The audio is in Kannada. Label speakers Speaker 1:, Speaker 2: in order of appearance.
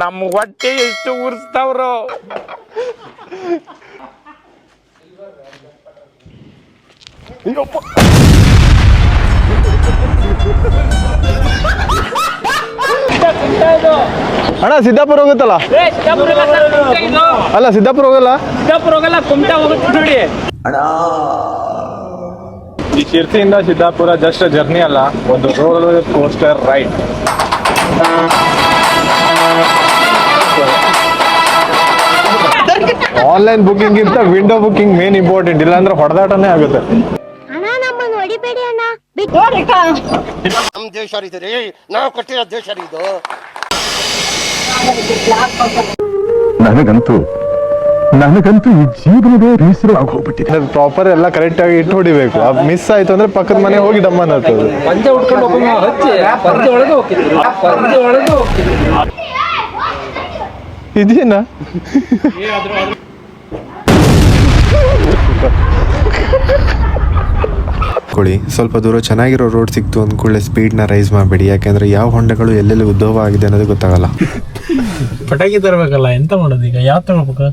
Speaker 1: ನಮ್ಮ ಹೊಟ್ಟೆ ಎಷ್ಟು ಉರ್ಸ್ತಾವ್ರು.
Speaker 2: ಅಣ್ಣ ಸಿದ್ದಾಪುರ ಹೋಗುತ್ತಲ್ಲ? ಅಲ್ಲ ಸಿದ್ದಾಪುರ ಹೋಗಲ್ಲ.
Speaker 1: ಕುಮಟಾ ಹೋಗುತ್ತೆ ನೋಡಿ.
Speaker 2: ಈ ಶಿರ್ಸಿಯಿಂದ ಸಿದ್ದಾಪುರ ಜಸ್ಟ್ ಜರ್ನಿ ಅಲ್ಲ, ಒಂದು roller coaster ride. Online booking ಗಿಂತ ವಿಂಡೋ ಬುಕಿಂಗ್ ಮೇನ್ ಇಂಪಾರ್ಟೆಂಟ್, ಇಲ್ಲ ಅಂದ್ರೆ ಹೊಡೆದಾಟನೇ ಆಗುತ್ತೆ.
Speaker 3: ನಮ್ಮ ದೇಶ ರೀ, ನಾವು ಕೊಟ್ಟಿರೋ ದೇಶ ಇದು.
Speaker 4: ನನಗಂತೂ ಈ ಜೀವನವೇ ಬೇಸರ ಆಗೋಗ್ಬಿಟ್ಟಿದೆ.
Speaker 2: ಪ್ರಾಪರ್ ಎಲ್ಲ ಕರೆಕ್ಟ್ ಆಗಿ ಇಟ್ಟು ಹೊಡಿಬೇಕು. ಮಿಸ್ ಆಯ್ತು ಅಂದ್ರೆ ಪಕ್ಕದ ಮನೆ ಹೋಗಿ ಡಮ್ಮನ್ ಆಗ್ತದೆ.
Speaker 1: ಪಂಚೆ ಉಟ್ಕೊಂಡು ಪಂಚೆ ಒಳಗೆ
Speaker 2: ಇದೇನಾ
Speaker 5: ಕೊಡಿ. ಸ್ವಲ್ಪ ದೂರ ಚೆನ್ನಾಗಿರೋ ರೋಡ್ ಸಿಕ್ತು ಅಂದ್ಕೊಳ್ಳೆ ಸ್ಪೀಡ್ನ ರೈಸ್ ಮಾಡಬೇಡಿ, ಯಾಕೆಂದ್ರೆ ಯಾವ ಹೊಂಡಗಳು ಎಲ್ಲೆಲ್ಲಿ ಉದ್ಭವ ಆಗಿದೆ ಅನ್ನೋದು ಗೊತ್ತಾಗಲ್ಲ.
Speaker 6: ಪಟಾಕಿ ತರಬೇಕಲ್ಲ, ಎಂತ ಮಾಡೋದು ಈಗ? ಯಾವ ತಗೋಬೇಕು?